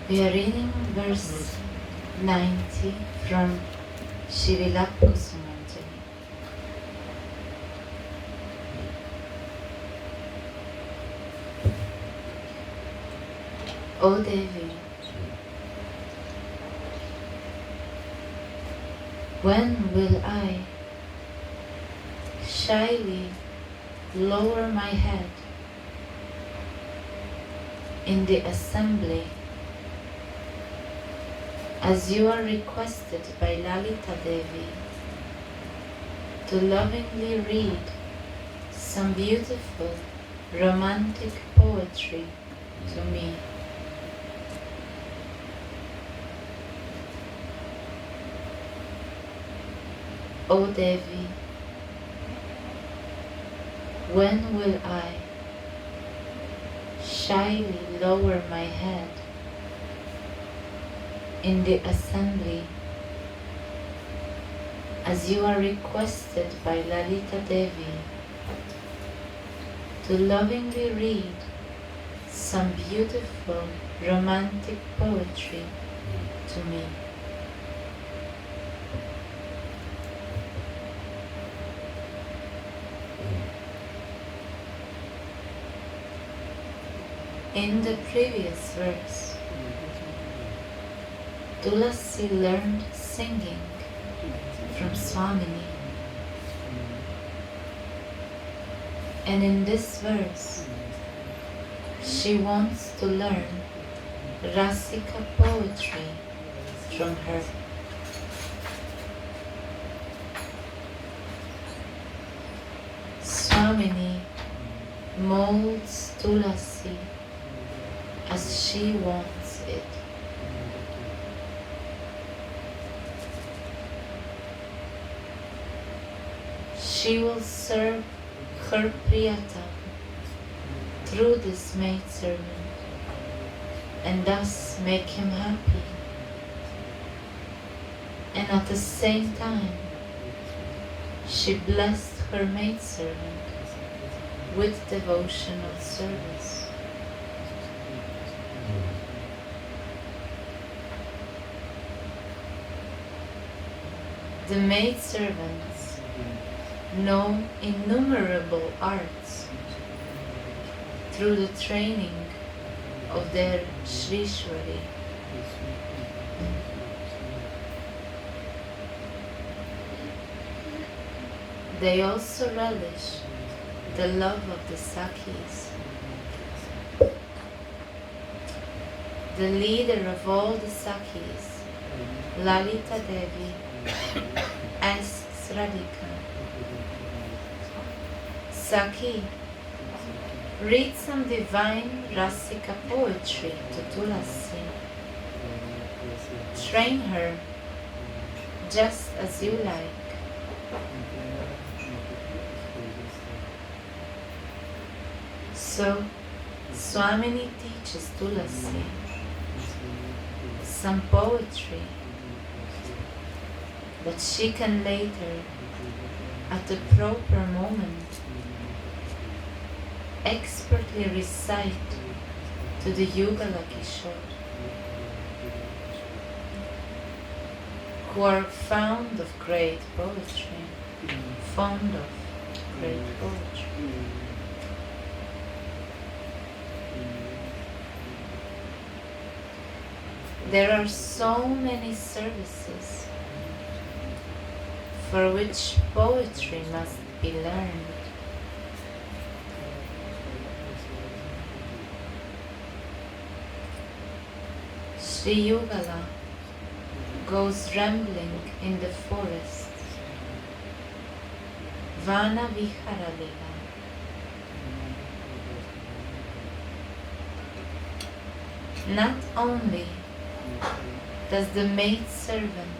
We are reading verse 90 from Vilapa Kusumanjali. O Devi, when will I shyly lower my head in the assembly as you are requested by Lalita Devi to lovingly read some beautiful romantic poetry to me? O Devi, when will I shyly lower my head in the assembly as you are requested by Lalita Devi to lovingly read some beautiful romantic poetry to me? In the previous verse, Tulasi learned singing from Swamini. And in this verse, she wants to learn Rasika poetry from her. Swamini molds Tulasi as she wants it. She will serve her Priyatama through this maidservant and thus make him happy, and at the same time she blessed her maidservant with devotional service. The maidservants know innumerable arts through the training of their Shrishwari. They also relish the love of the Sakhis. The leader of all the Sakhis, Lalita Devi, asks Radhika, Sakhi, read some divine Rasika poetry to Tulasi. Train her just as you like. So, Swamini teaches Tulasi some poetry that she can later, at the proper moment, expertly recite to the Yugala Kishore, who are fond of great poetry. There are so many services for which poetry must be learned. Sri Yugala goes rambling in the forest, Vana Vihara Lila. Not only does the maidservant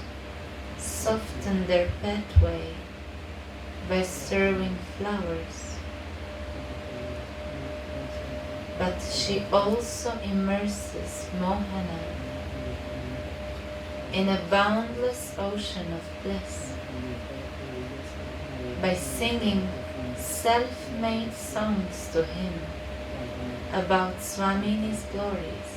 soften their pathway by serving flowers, but she also immerses Mohana in a boundless ocean of bliss by singing self-made songs to him about Swamini's glories.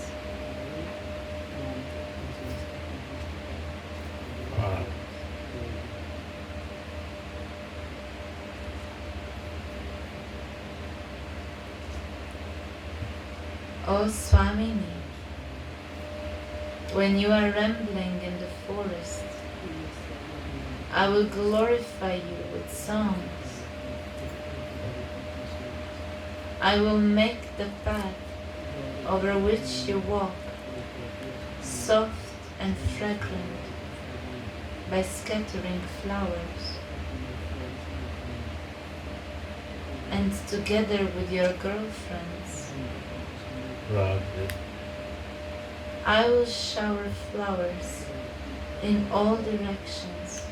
O Swamini, when you are rambling in the forest, I will glorify you with songs. I will make the path over which you walk soft and fragrant by scattering flowers. And together with your girlfriends, I will shower flowers in all directions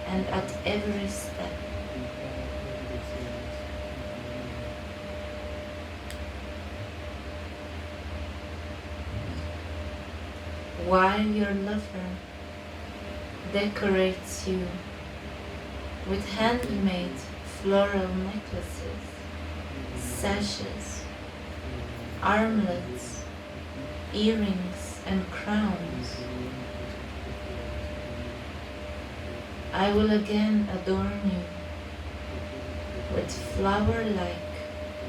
and at every step. While your lover decorates you with handmade floral necklaces, sashes, armlets, earrings and crowns, I will again adorn you with flower-like,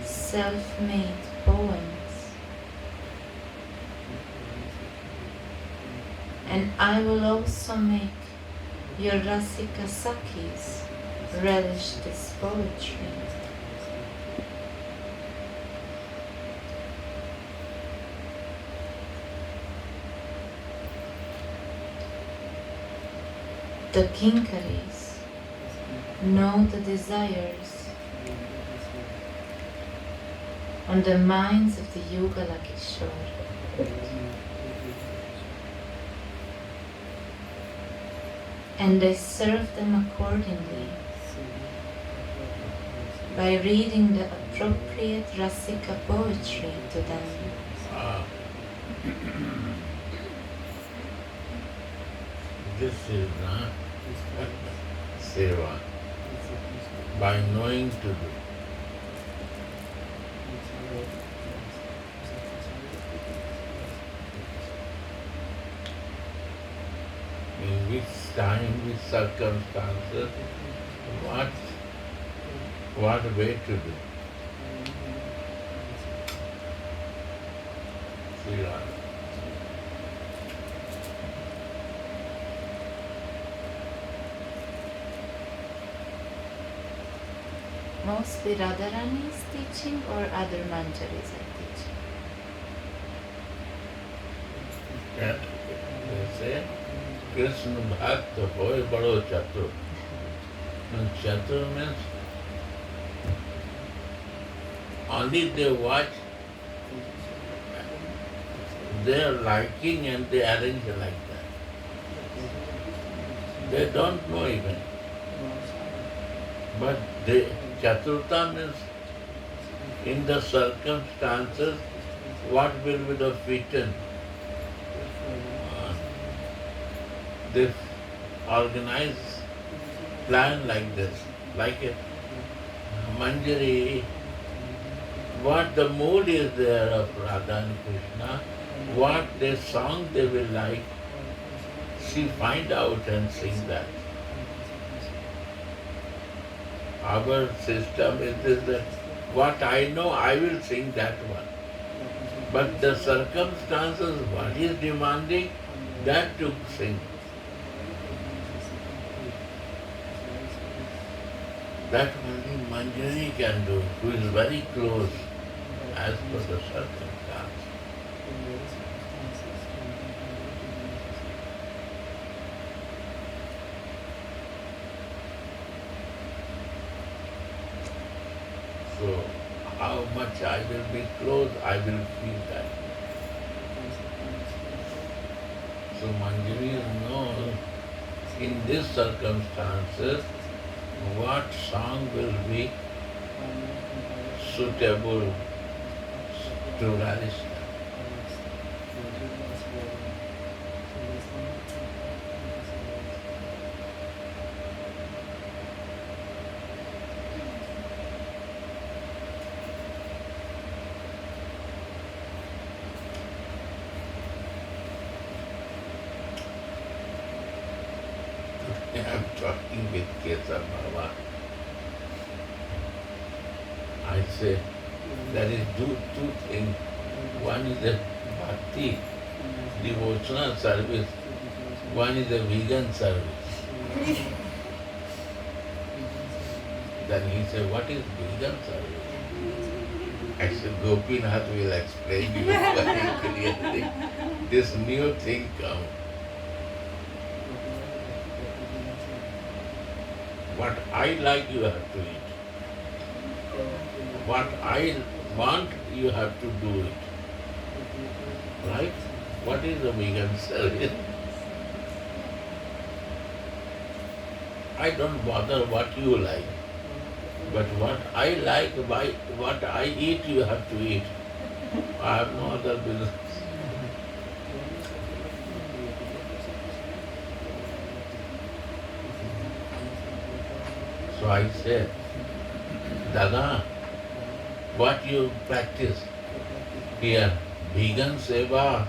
self-made poems, and I will also make your Rasika Sakis relish this poetry. The Kinkaris know the desires on the minds of the Yugala Kishore, and they serve them accordingly by reading the appropriate Rasika poetry to them. This is not seva, by knowing to do. In which time, which circumstances, what way to do. Seva. Mostly Radharani is teaching or other manjaris are teaching? They say, Krishna Bhakta hoy bado chatur. And chatur means only they watch their liking and they arrange like that. They don't know even. But Chaturta means in the circumstances what will be the fitting. They organize, plan like this, like a Manjari, what the mood is there of Radha and Krishna, what their song they will like, she find out and sing that. Our system is this, that what I know, I will sing that one. But the circumstances, what is demanding, that to sing. That only Manjari can do, who is very close as per the circumstance. So, how much I will be close, I will feel that. So Manjari knows in these circumstances what song will be suitable to Radhishna. I'm talking with Kesa Baba. I say, there is two things One is a bhakti, devotional service. One is a vegan service. Then he said, what is vegan service? I said, Gopinath will explain you very clearly. This new thing comes. What I like, you have to eat. What I want, you have to do it. Right? What is a vegan service? I don't bother what you like. But what I like, what I eat, you have to eat. I have no other business. So I said, Dada, what you practice here, vegan seva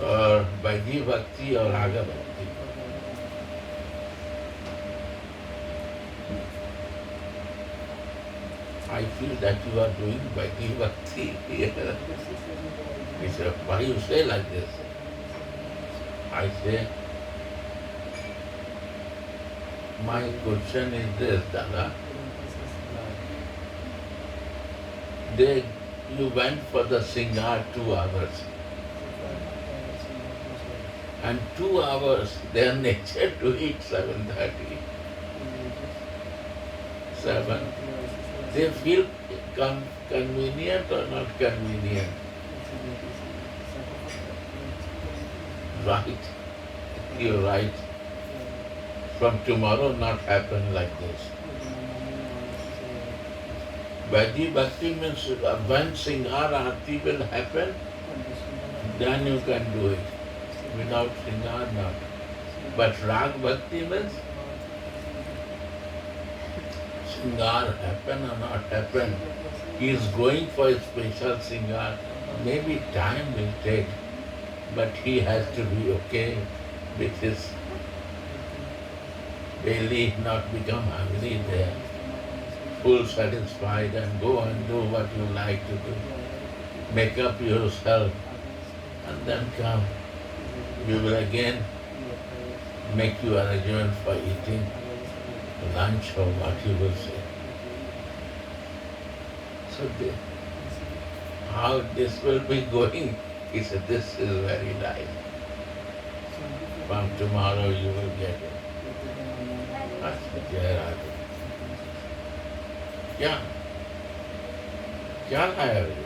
or Vaidhi Bhakti or Raga Bhakti? I feel that you are doing Vaidhi Bhakti here. He said, why you say like this? I say, my question is this, Dada. You went for the Singar 2 hours. And 2 hours, their nature to eat 7:30. 7. They feel convenient or not convenient. Right. You're right. From tomorrow not happen like this. Vaidhi Bhakti means when Singar Arati will happen, then you can do it. Without Singar, not. But Rag Bhakti means Singar happen or not happen. He is going for a special Singar. Maybe time will take, but he has to be okay with his daily, not become hungry there. Full satisfied and go and do what you like to do. Make up yourself and then come. We will again make you arrangement for eating lunch or what you will say. So how this will be going? He said, this is very nice. From tomorrow you will get it. I said, Jai Radha. क्या खाया रे?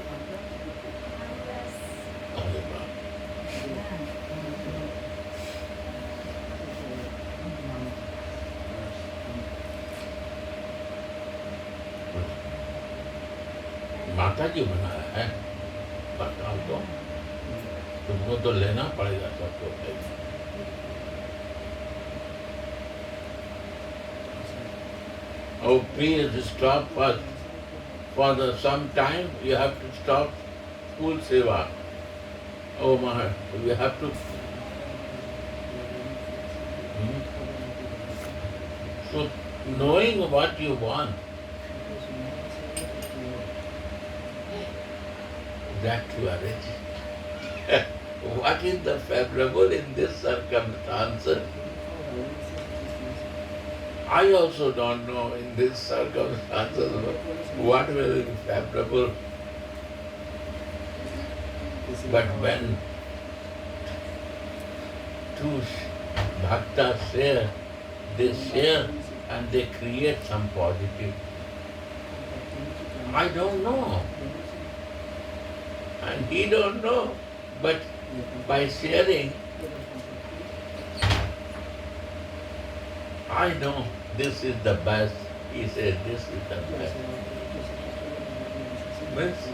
अरे बाप. माता जी बनाया है, बताओ तो. तुमको तो लेना पड़ेगा सबको. Oh, please stop first. For some time you have to stop school seva. Oh my, we have to. So knowing what you want, that you are ready. What is the favorable in this circumstances? I also don't know in this circumstances what will be favorable. But when two bhaktas share, they share and they create some positive. I don't know. And he don't know. But by sharing, I know this is the best. He said this is the best. Means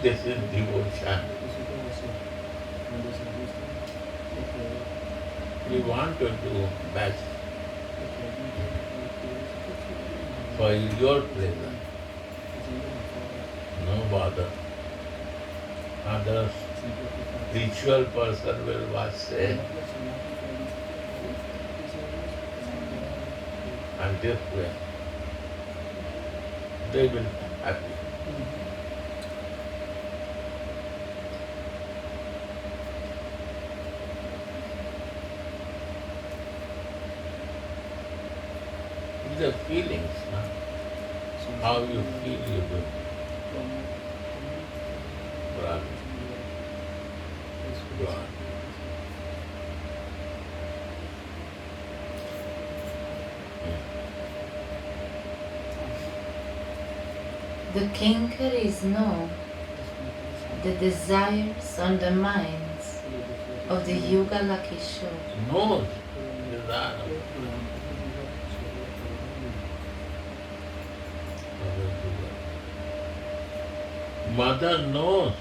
this is devotion. We want to do best for your pleasure. No bother. Others, ritual person will watch say, and this way, they will be happy. The feelings, huh? How you feel you do. Radha. Go on. The kinkaris know the desires on the minds of the Yugala Kishore. Knows desire. Mother knows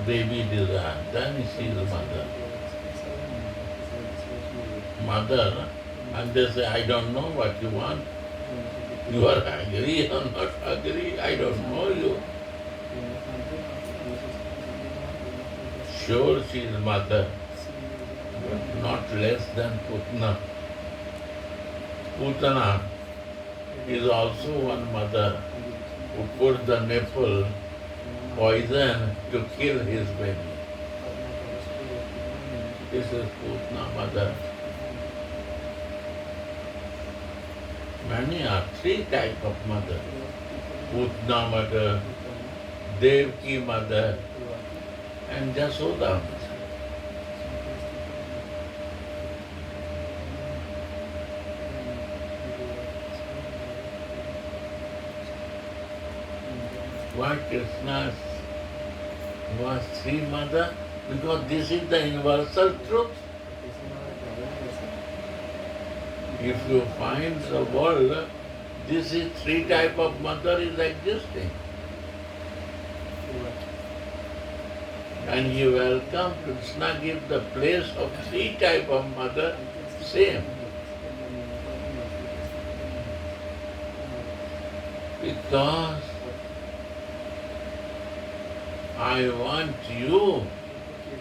baby desire, then she is mother. Mother, and they say, I don't know what you want. You are hungry or not hungry, I don't know you. Sure, she is mother, but not less than Putna. Putana is also one mother who put the nipple poison to kill his baby. This is Putna mother. Many are three types of mother. Putna mother, Devki mother, and Jasoda mother. Why Krishna was three mother? Because this is the universal truth. If you find the world, this is three type of mother is existing. And he welcome Krishna give the place of three type of mother, same. Because I want you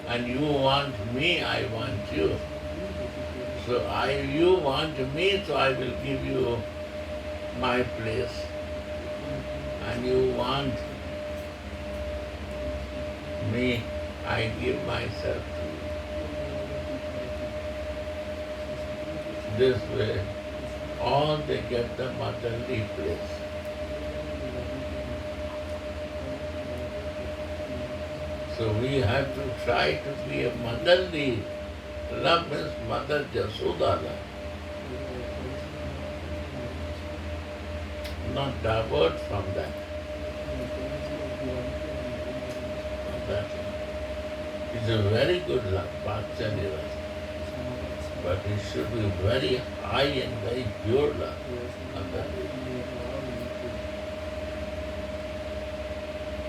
and you want me, I want you. So you want me, so I will give you my place. And you want me, I give myself to you. This way, all they get the motherly place. So we have to try to be a motherly. Love means Mother Jasoda love. Not divert from that. It's a very good love, Bhatsani love. But it should be very high and very pure love.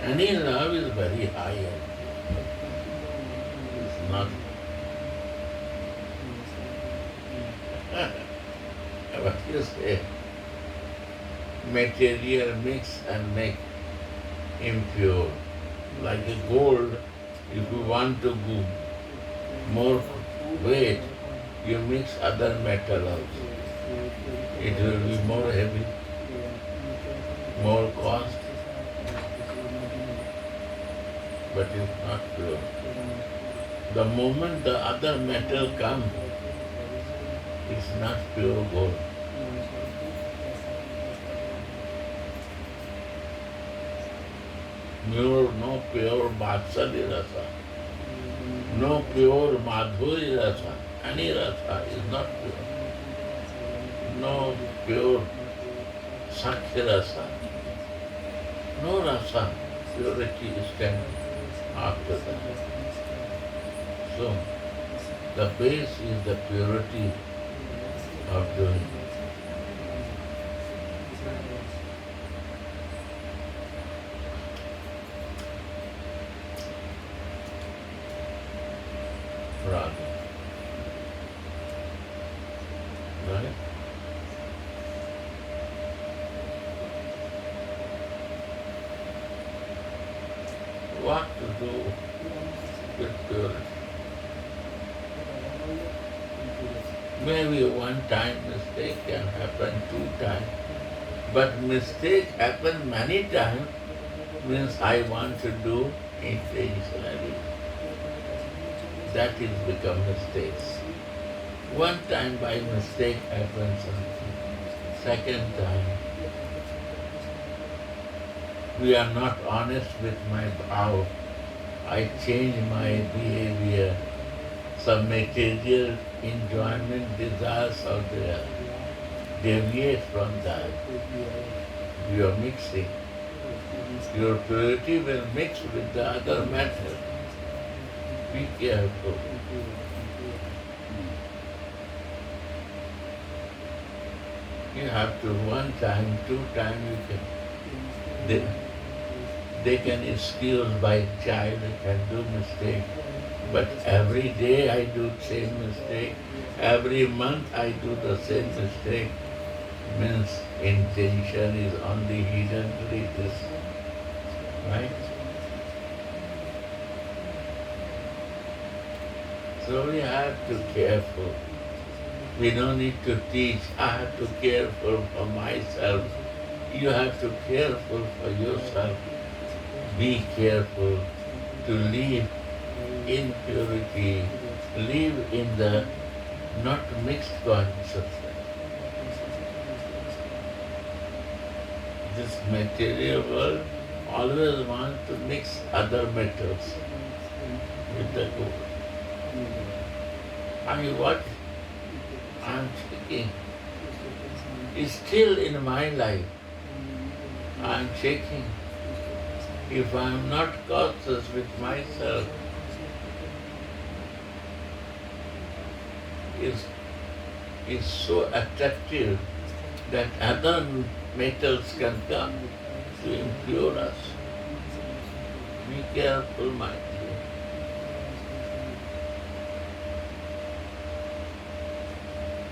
Any love is very high and it's not. What you say? Material mix and make impure. Like a gold, if you want to go more weight, you mix other metal also. It will be more heavy, more cost, but it's not pure. The moment the other metal comes, it's not pure gold. No pure Vatsali rasa, no pure Madhuri rasa, any rasa is not pure. No pure Sakhya rasa, no rasa, purity is coming after that. So, the base is the purity of doing. Radha. Right? What to do with purity? Maybe one time mistake can happen, two times. But mistake happen many times means I want to do intentionally. That is become mistakes. One time by mistake happens something. Second time, we are not honest with my vow. I change my behavior. Some material enjoyment desires are there. Deviate from that. You are mixing. Your purity will mix with the other matter. Be careful. You have to one time, two time you can. They can excuse by child can do mistake. But every day I do same mistake. Every month I do the same mistake. Means intention is only hidden this. Right? So we have to be careful. We don't need to teach. I have to careful for myself. You have to careful for yourself. Be careful to live in purity, live in the not mixed consciousness. This material world always wants to mix other metals with the good. What I'm checking is still in my life. I'm checking. If I'm not cautious with myself, is so attractive that other metals can come to impure us. Be careful, my dear.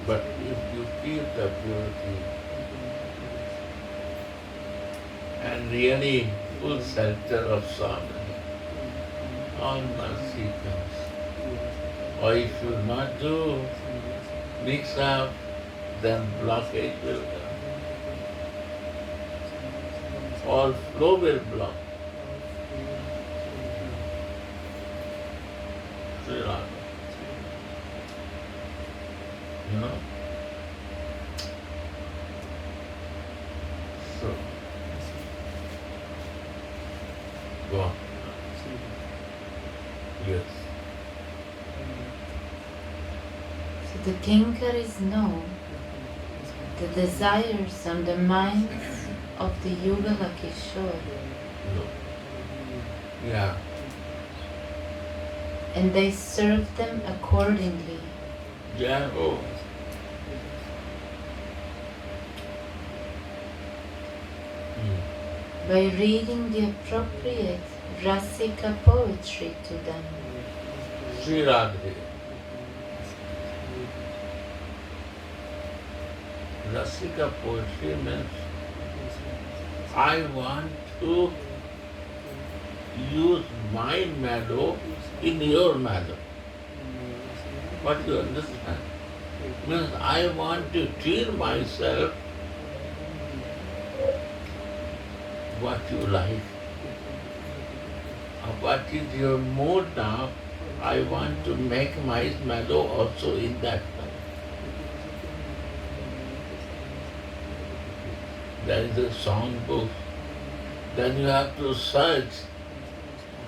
But if you feel the purity and really full center of harmony, all mercy comes. Or if you not do, mix up, then blockage will come. All flow will block. Sri Radha. You know? So, go on. Yes. So the Kinkaris know the desires and the minds of the Yugala Kishore. No. Yeah. And they serve them accordingly. Yeah. Oh. By reading the appropriate Rasika poetry to them. Sri Radhe. Rasika poetry means I want to use my mellow in your mellow. What do you understand? Means I want to tell myself what you like. What is your mood now? I want to make my mellow also in that manner. There is a song book. Then you have to search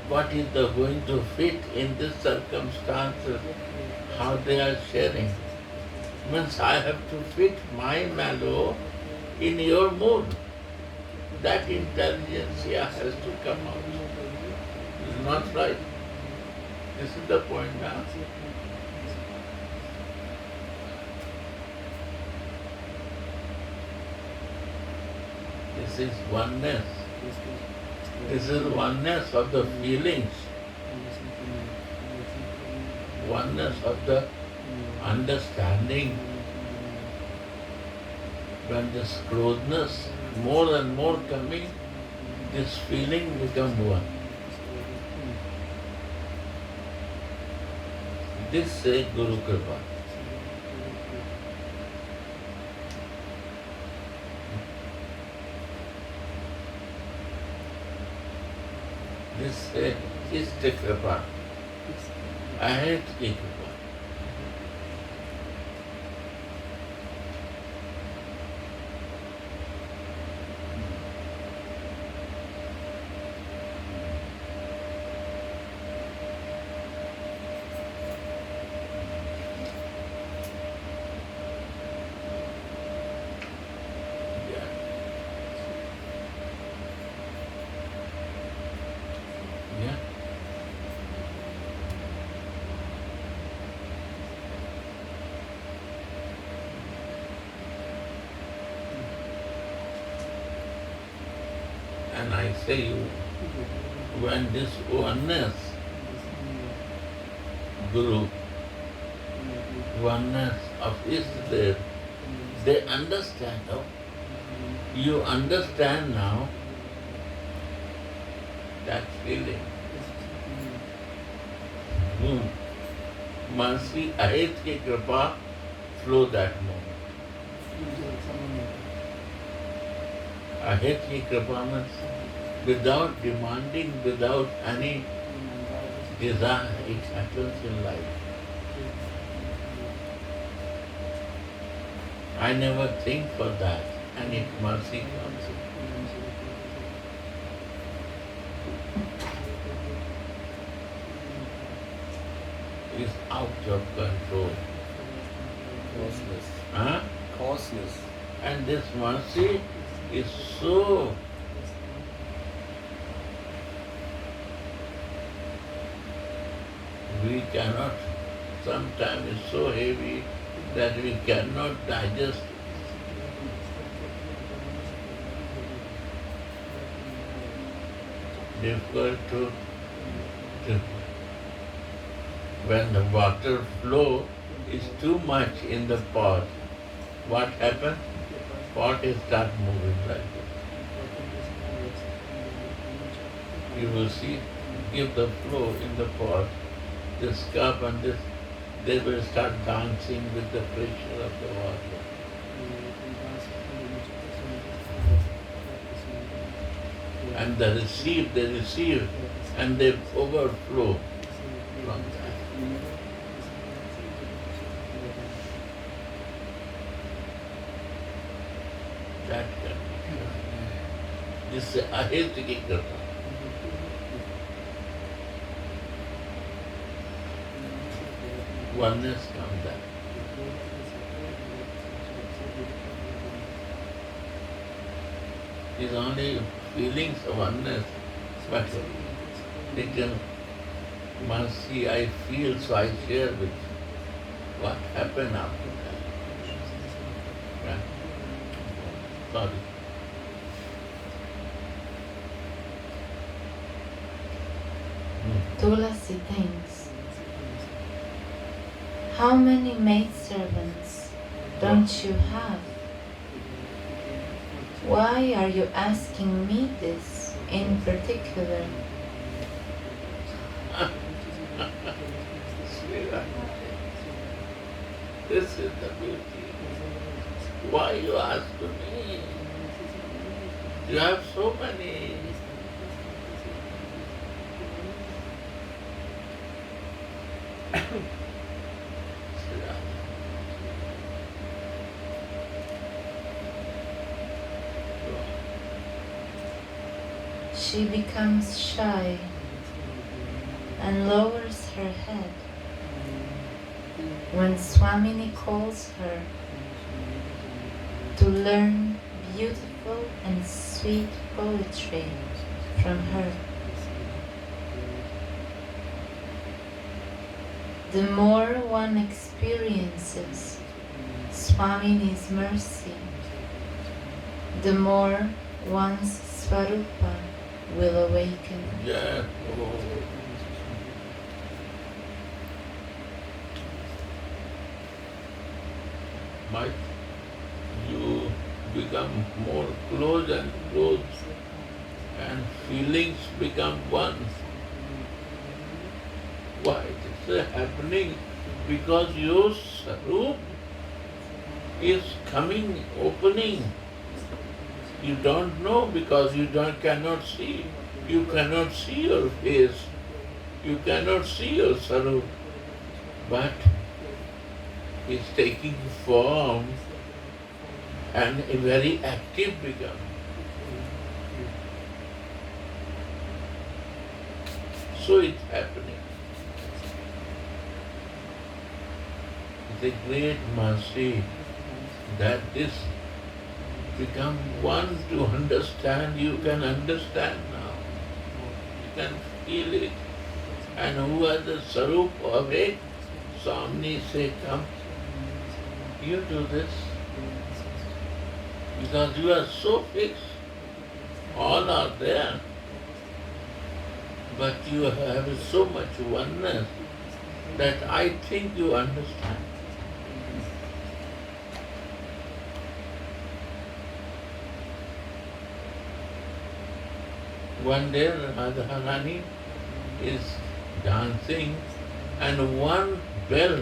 what is going to fit in this circumstances, how they are sharing. Means I have to fit my mellow in your mood. That intelligentsia has to come out. It's not right. This is the point now. This is oneness. This is oneness of the feelings. Oneness of the understanding. When this closeness more and more coming, this feeling become one. This is Guru Kripa. This is the Kripa. I hate the Kripa. And I say you, when this oneness, Guru, oneness of Ishtadev, they understand. Oh, you understand now that feeling. Mercy, Ahit ki kripa, flow that moment. Ahit ki kripa means without demanding, without any desire, it happens in life. I never think for that, and it mercy comes. It's out of control. Causeless. Huh? Causeless. And this mercy is so we cannot, sometimes it's so heavy that we cannot digest it. Difficult to when the water flow is too much in the pot, what happens? Pot is start moving like this. You will see, give the flow in the pot, this cup and this, they will start dancing with the pressure of the water. And they receive, and they overflow from that. That condition. This is ahitiki kripa. Oneness comes there. It's only feelings of oneness, but it can mercy I feel, so I share with you what happened after that. Yeah. Sorry. Tulasi thinks, how many maidservants don't you have? Why are you asking me this in particular? This is the beauty. Why you ask me? You have so many. She becomes shy and lowers her head when Swamini calls her to learn beautiful and sweet poetry from her. The more one experiences Swamini's mercy, the more one's Swarupa will awaken. Yeah. Oh. Might you become more close and close, and feelings become one. Why it is happening? Because your Sarup is coming, opening. You don't know because you cannot see. You cannot see your face. You cannot see your Sarup. But it's taking form and a very active become. So it's happening. It's a great mercy that this become one to understand. You can understand now. You can feel it. And who has the Sarup of it, Swami say, come, you do this. Because you are so fixed All are there. But you have so much oneness that I think you understand. One day Radharani is dancing and one bell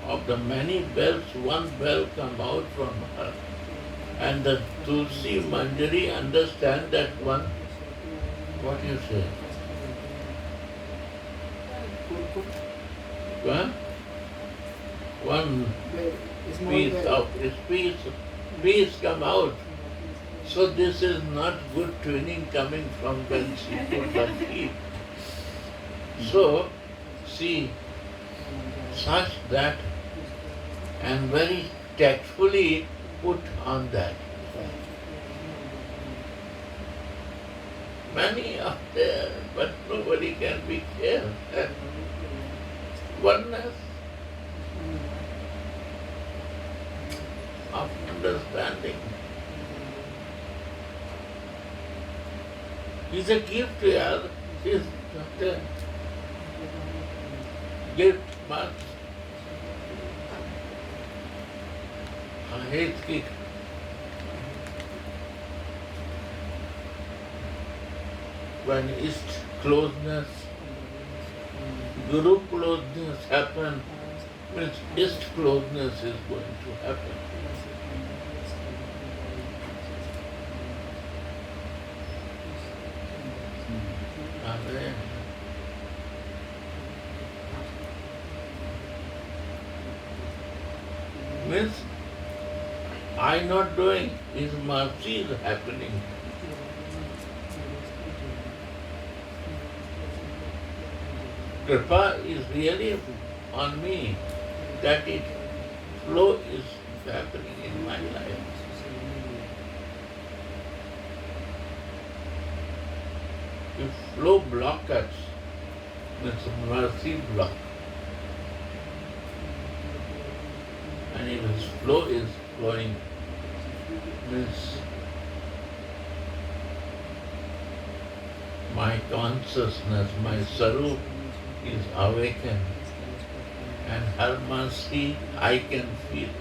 of the many bells, one bell come out from her. And the Tulsi Manjari understand that one, what you say? Huh? One piece come out. So this is not good tuning coming from when she put the feet. So she such that and very tactfully put on that. Many are there, but nobody can be here. Oneness of understanding is a gift to us. Is not a gift much. Ki when East closeness, Guru closeness happen, means East closeness is going to happen. Amen. Means I not doing, His mercy is happening. Kripa is really on me that it flow is happening in my life. If flow block us, means mercy block. And if His flow is flowing, means my consciousness, my sarup is awakened, and her mercy I can feel it.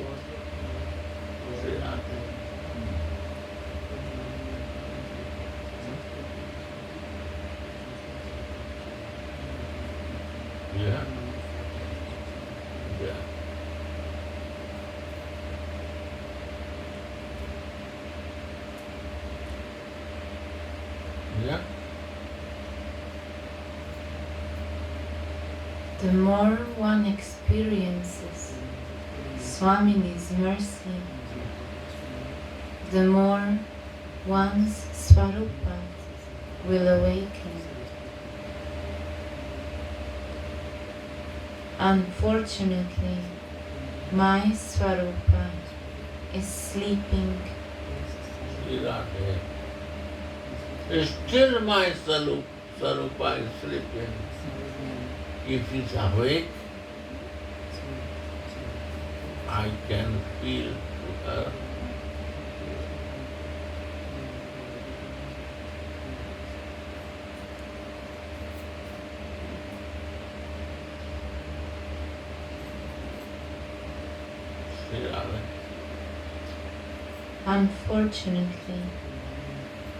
Yeah. Yeah. Yeah. The more one experiences Swamini's mercy, the more one's Swarupa will awaken. Unfortunately, my Swarupa is sleeping. Still my Sarupa is sleeping. If he's awake, I can feel to her. Unfortunately,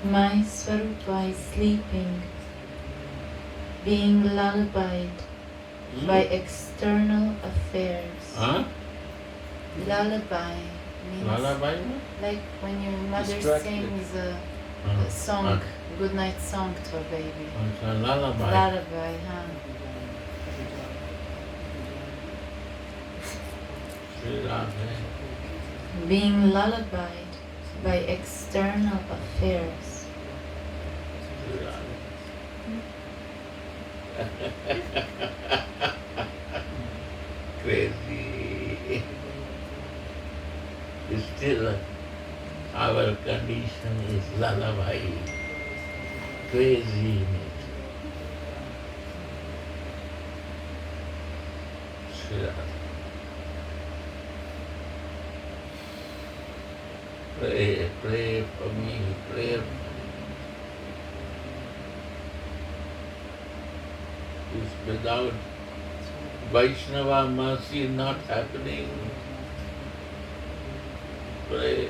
my Swarupa is sleeping, being lullabied by external affairs. Huh? Lullaby means Lullaby? like when your mother Distracted. sings a song, good night song to a baby. It's a lullaby. Lullaby, huh? Being lullabied by external affairs. Crazy. Still, our condition is lullaby. Crazy in it. Pray for me, pray is without Vaishnava mercy not happening. Pray.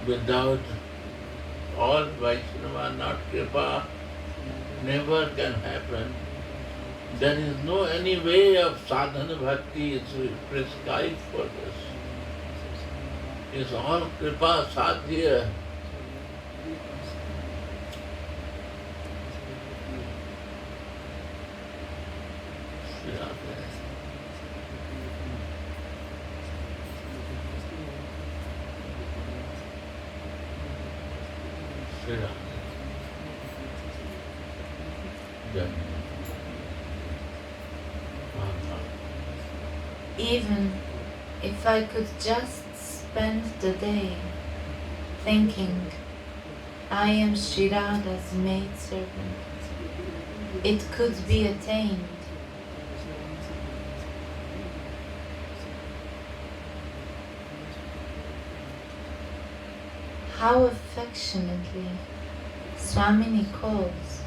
Without all Vaishnava, not Kripa, never can happen. There is no any way of sadhana bhakti is prescribed for this. It's all Kripa sadhya. Even if I could just spend the day thinking I am Sri Radha's maidservant, it could be attained. How affectionately Swamini calls,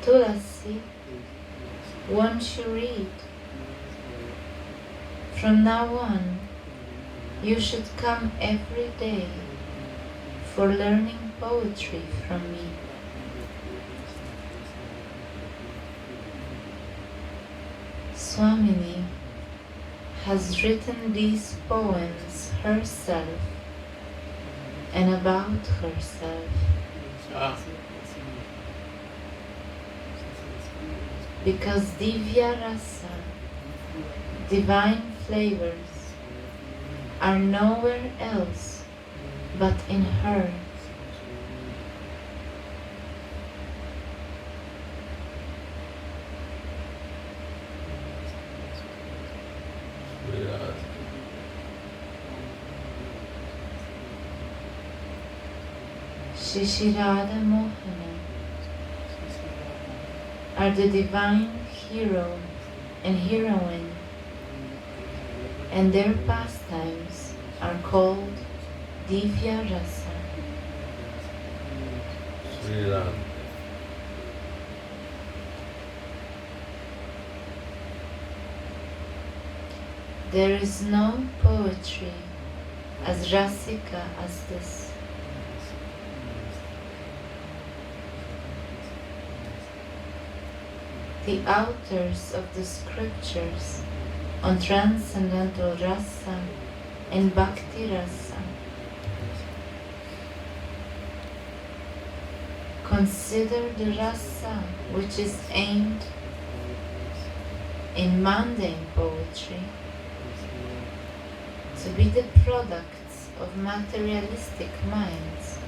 Tulasi, won't you read? From now on, you should come every day for learning poetry from me. Swamini has written these poems herself and about herself. Because Divya Rasa, divine flavors, are nowhere else but in her. Shishirada Mohana are the divine hero and heroine, and their pastimes are called Divya Rasa. Sri Ram. There is no poetry as rasika as this. The authors of the scriptures on transcendental rasa and bhakti rasa consider the rasa which is aimed in mundane poetry to be the products of materialistic minds,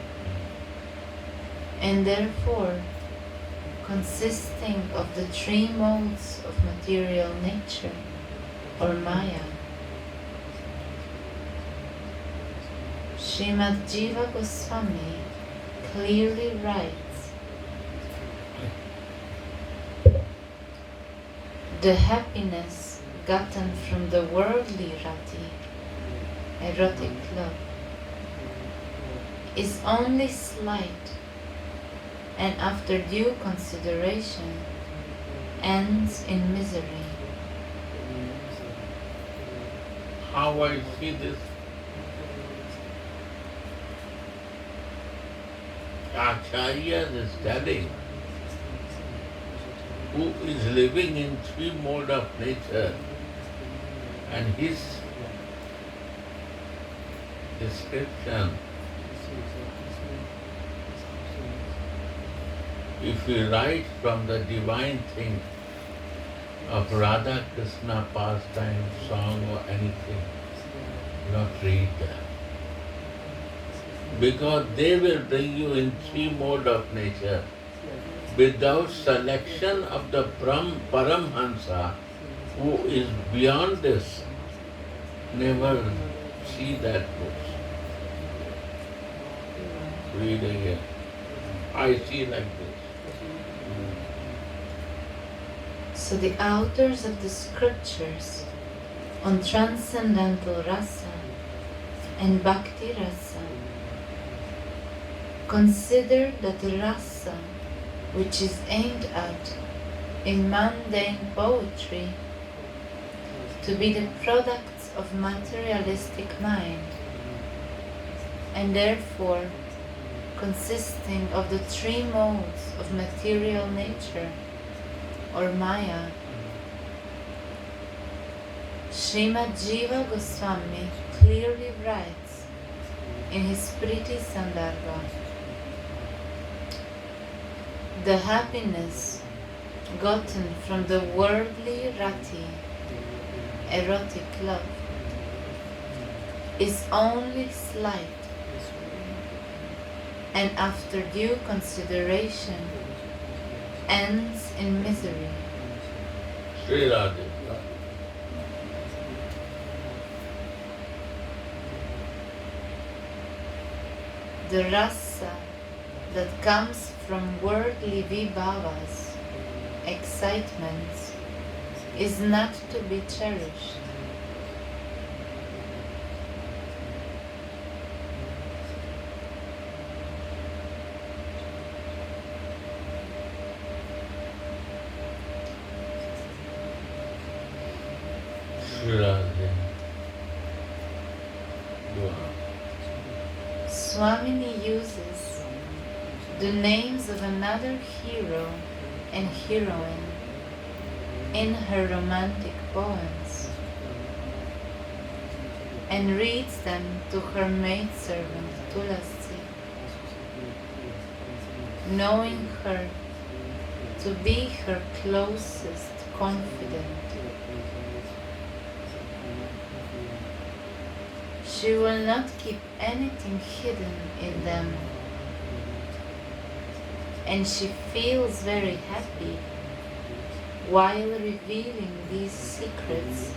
and therefore consisting of the three modes of material nature, or Maya. Srimad Jiva Goswami clearly writes, the happiness gotten from the worldly rati, erotic love, is only slight, and after due consideration ends in misery. How I see this? Acharya is telling who is living in three modes of nature, and his description, if he writes from the divine thing of Radha Krishna pastime, song or anything, not read that. Because they will bring you in three modes of nature. Without selection of the Paramhansa, who is beyond this, never see that book. Read again. I see like this. So the authors of the scriptures on transcendental rasa and bhakti rasa consider that the rasa which is aimed at, in mundane poetry, to be the products of materialistic mind, and therefore consisting of the three modes of material nature, or Maya. Srimad Jiva Goswami clearly writes in his Priti Sandarbha, the happiness gotten from the worldly rati, erotic love, is only slight, and after due consideration ends in misery. Sri Radhe. The rasa that comes from worldly vibhavas, excitements, is not to be cherished. Sri Radhe. Wow. Swamini uses the names of another hero and heroine in her romantic poems and reads them to her maidservant Tulasi, knowing her to be her closest confidant. She will not keep anything hidden in them, and she feels very happy while revealing these secrets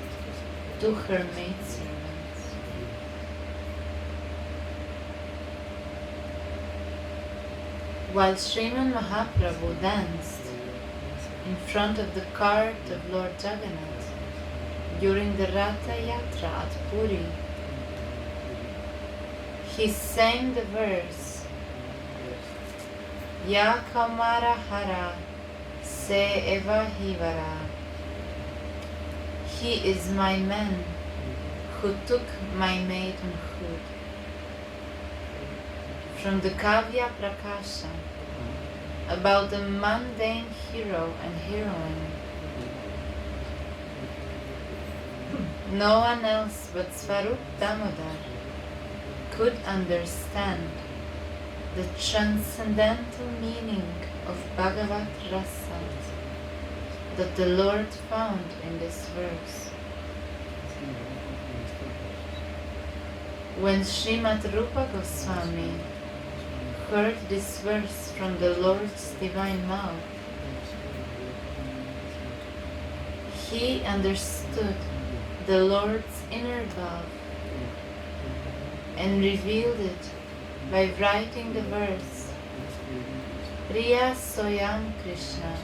to her maidservants. While Sriman Mahaprabhu danced in front of the cart of Lord Jagannath during the Ratha Yatra at Puri, he sang the verse, Ya Kamara Hara Se Eva Hivara. He is my man who took my maidenhood. From the Kavya Prakasha about the mundane hero and heroine. No one else but Svarup Damodar could understand the transcendental meaning of Bhagavat Rasa that the Lord found in this verse. When Srimad Rupa Goswami heard this verse from the Lord's divine mouth, he understood the Lord's inner love and revealed it by writing the verse, Priya Soyam Krishna,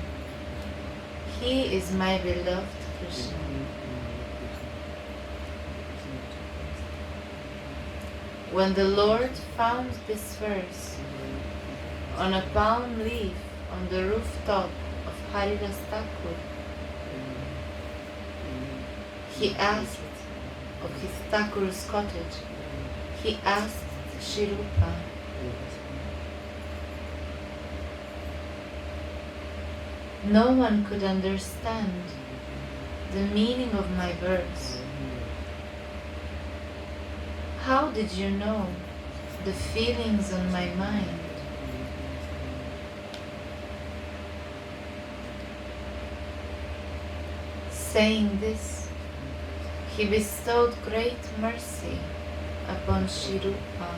he is my beloved Krishna. When the Lord found this verse on a palm leaf on the rooftop of Haridas Thakur, he asked of his Thakur's cottage, he asked Shirupa, no one could understand the meaning of my verse. How did you know the feelings on my mind? Saying this, he bestowed great mercy upon Shirupa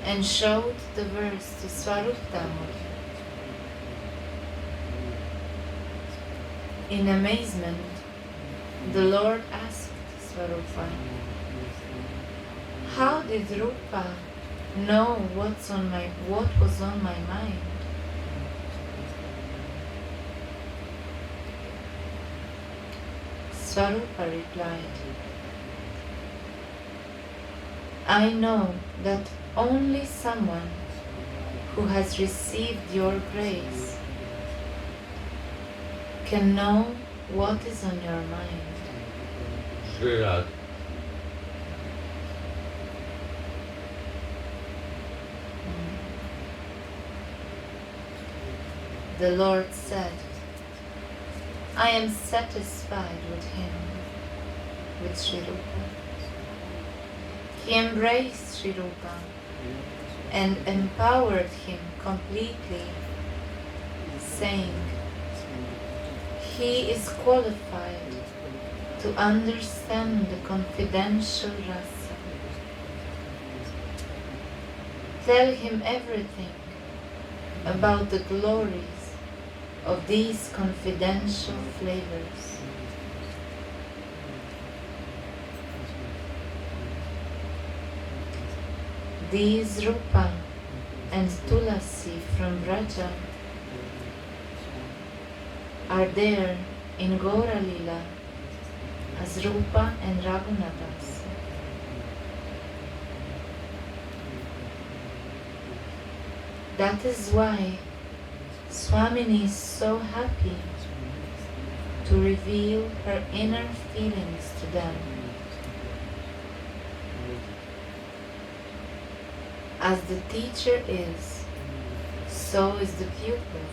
and showed the verse to Svarup Damodar. In amazement, the Lord asked Svarupa, how did Rupa know what was on my mind? Svarupa replied, I know that only someone who who has received your grace can know what is on your mind. Sri Radha. The Lord said, I am satisfied with him, with Sri Rupa. He embraced Sri Rupa and empowered him completely, saying, he is qualified to understand the confidential rasa. Tell him everything about the glories of these confidential flavors. These Rupa and Tulasi from Vraja are there in Gaura Lila as Rupa and Raghunadas. That is why Swamini is so happy to reveal her inner feelings to them. As the teacher is, so is the pupil.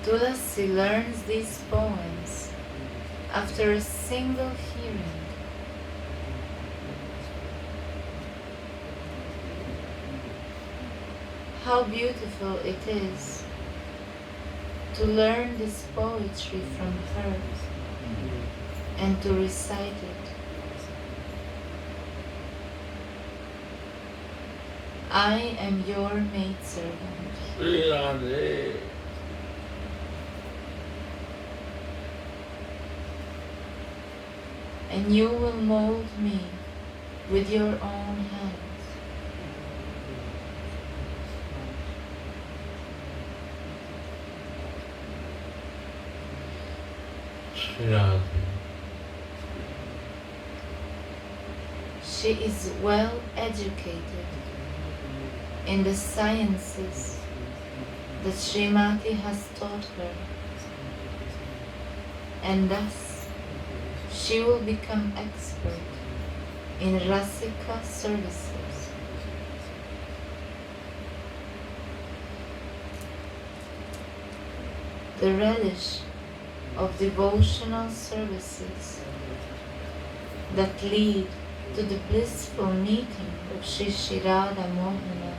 Tulasi learns these poems after a single hearing. How beautiful it is to learn this poetry from her and to recite it. I am your maidservant. Sri Radha. And you will mold me with your own hands. Sri Radha. She is well educated in the sciences that Srimati has taught her, and thus she will become expert in Rasika services. The relish of devotional services that lead to the blissful meeting of Shri Shri Radha Mohana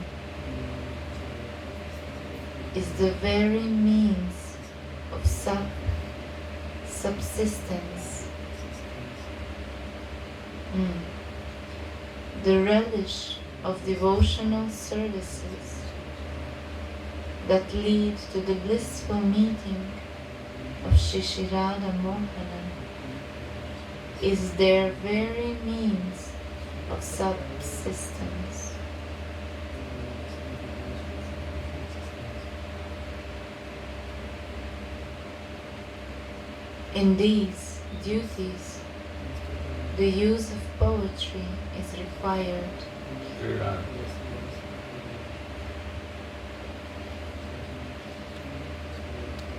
is the very means of subsistence. The relish of devotional services that lead to the blissful meeting of Shri Shri Radha Mohana is their very means of subsistence. In these duties, the use of poetry is required. Sri Radha.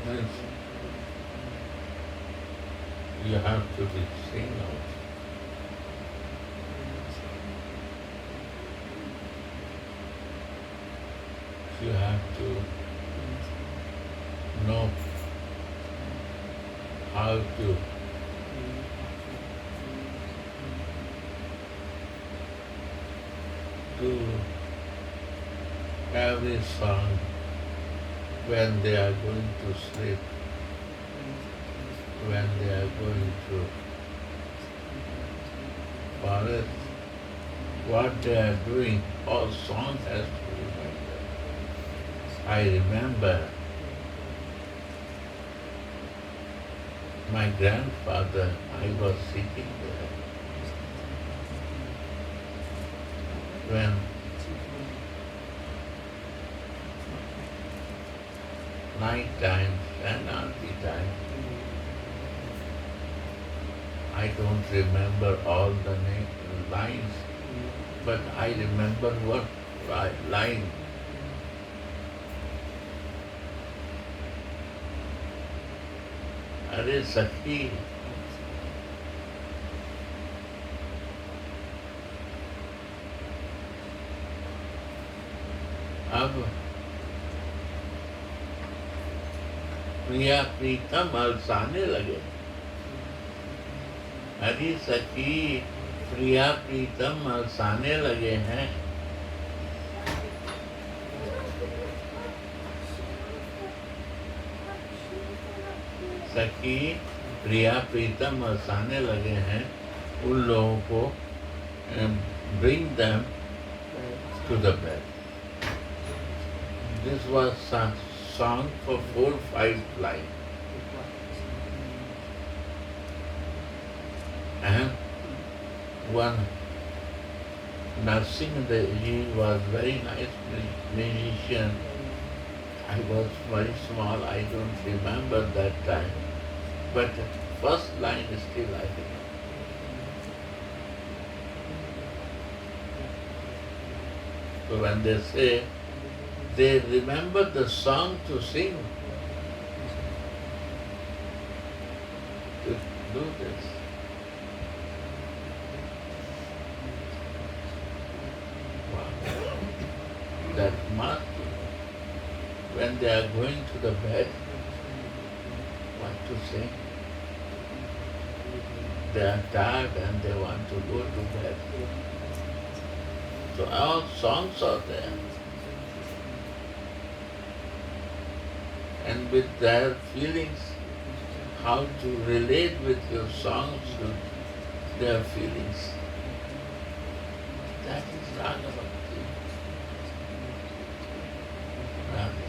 Means you have to be sing out. You have to know how to do every song when they are going to sleep, when they are going to forest, what they are doing, all song has to be like that. I remember my grandfather, I was sitting there when night time and auntie time. I don't remember all the lines, but I remember what line. अरे सखी, अब प्रिया प्रीतम अलसाने लगे। अरे सखी, प्रिया प्रीतम अलसाने लगे हैं। सखी प्रिया प्रीतम हंसाने लगे हैं उन लोगों को, bring them to the bed. This was song for 4-5 lines. And one nursing, he was very nice musician. I was very small, I don't remember that time. But the first line is still I remember. So when they say they remember the song to sing, to do this. Wow. That must be. When they are going to the bed, what to sing? They are tired and they want to go to bed. So all songs are there. And with their feelings, how to relate with your songs to their feelings. That is Raga Bhakti. Raga.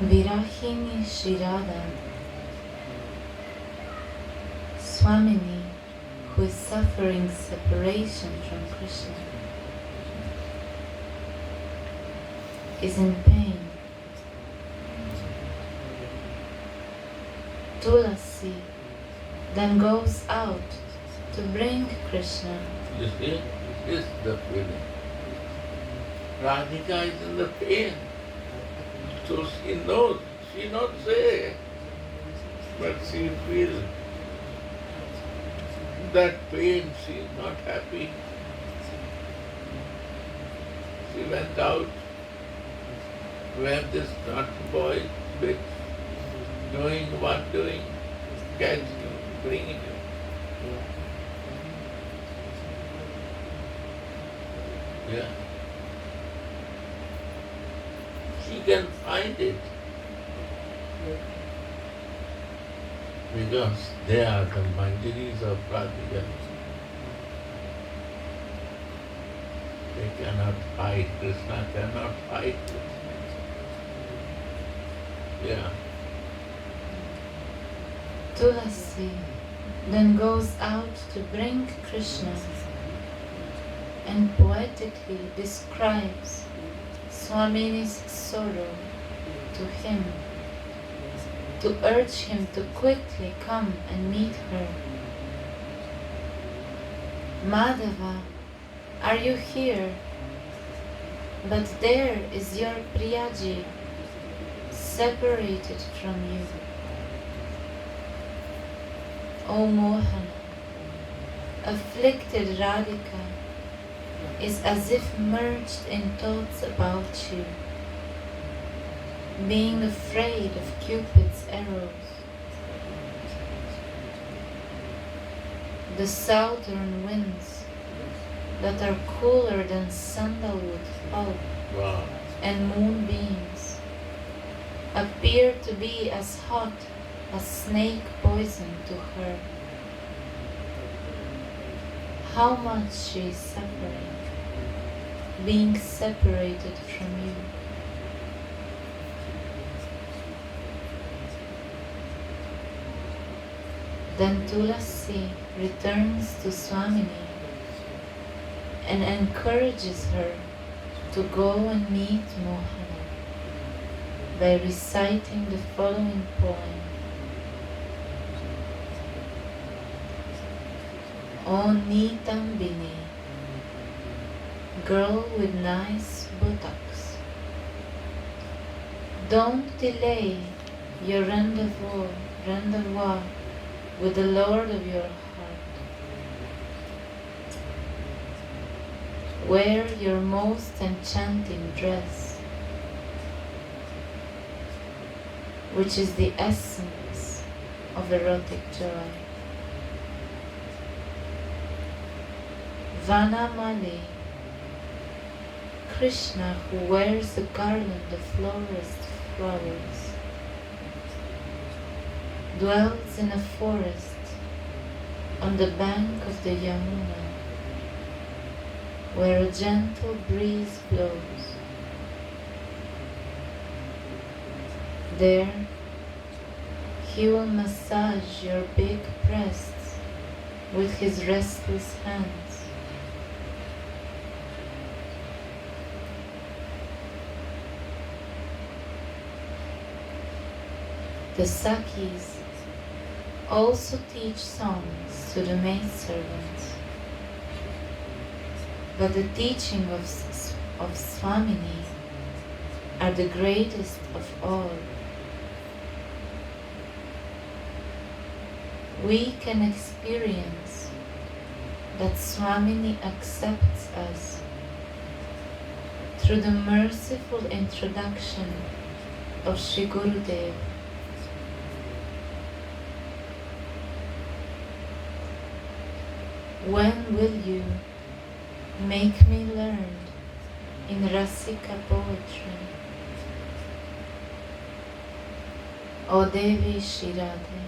Virahini Shri Radha, Swamini, who is suffering separation from Krishna, is in pain. Tulasi then goes out to bring Krishna. You see, this is the feeling. Radhika is in the pain. So she knows, she not say, but she feels that pain, she is not happy. She went out to have this naughty boy bit doing what doing, catch him, bring him. Yeah. She can find it. Because they are the Manjaris of Radhika. They cannot hide. Krishna cannot hide. Yeah. Tulasi then goes out to bring Krishna and poetically describes Swamini's sorrow to him, to urge him to quickly come and meet her. Madhava, are you here? But there is your Priyaji, separated from you. O Mohana, afflicted Radhika is as if merged in thoughts about you, being afraid of Cupid's arrows. The southern winds that are cooler than sandalwood pulp Wow. and moonbeams appear to be as hot as snake poison to her. How much she is suffering. being separated from you. Then Tulasi returns to Swamini and encourages her to go and meet Mohana by reciting the following poem. O Nitambini, girl with nice buttocks, don't delay your rendezvous with the Lord of your heart. Wear your most enchanting dress, which is the essence of erotic joy. Vanamali, Krishna who wears a garland of florist flowers, dwells in a forest on the bank of the Yamuna, where a gentle breeze blows. There, he will massage your big breasts with his restless hands. The Sakis also teach songs to the maidservants, but the teaching of Swamini are the greatest of all. We can experience that Swamini accepts us through the merciful introduction of Sri Gurudev. When will you make me learn in Rasika poetry? O Devi Shirade,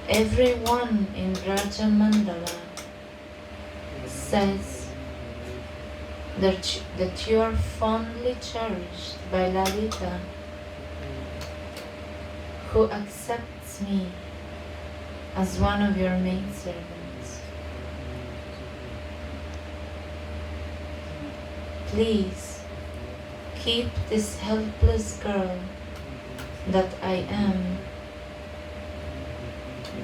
everyone in Raja Mandala says that you are fondly cherished by Lalita, who accepts me as one of your maidservants. Please keep this helpless girl that I am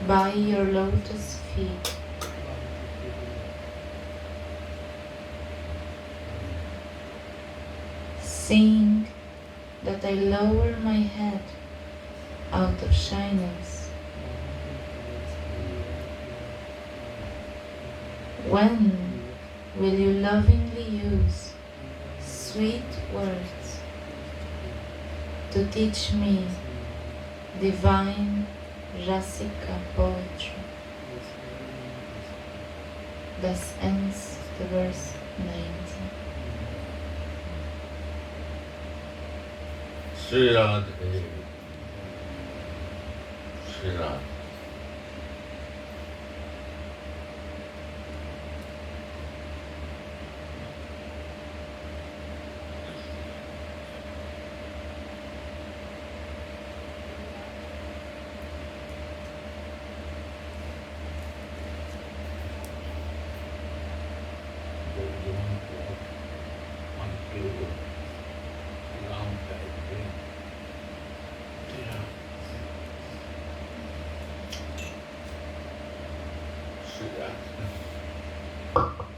by your lotus feet. Seeing that I lower my head out of shyness, when will you lovingly use sweet words to teach me divine Rasika poetry? Thus ends the verse 90. Sri Radhe, Sri Radhe. Sri Radhe.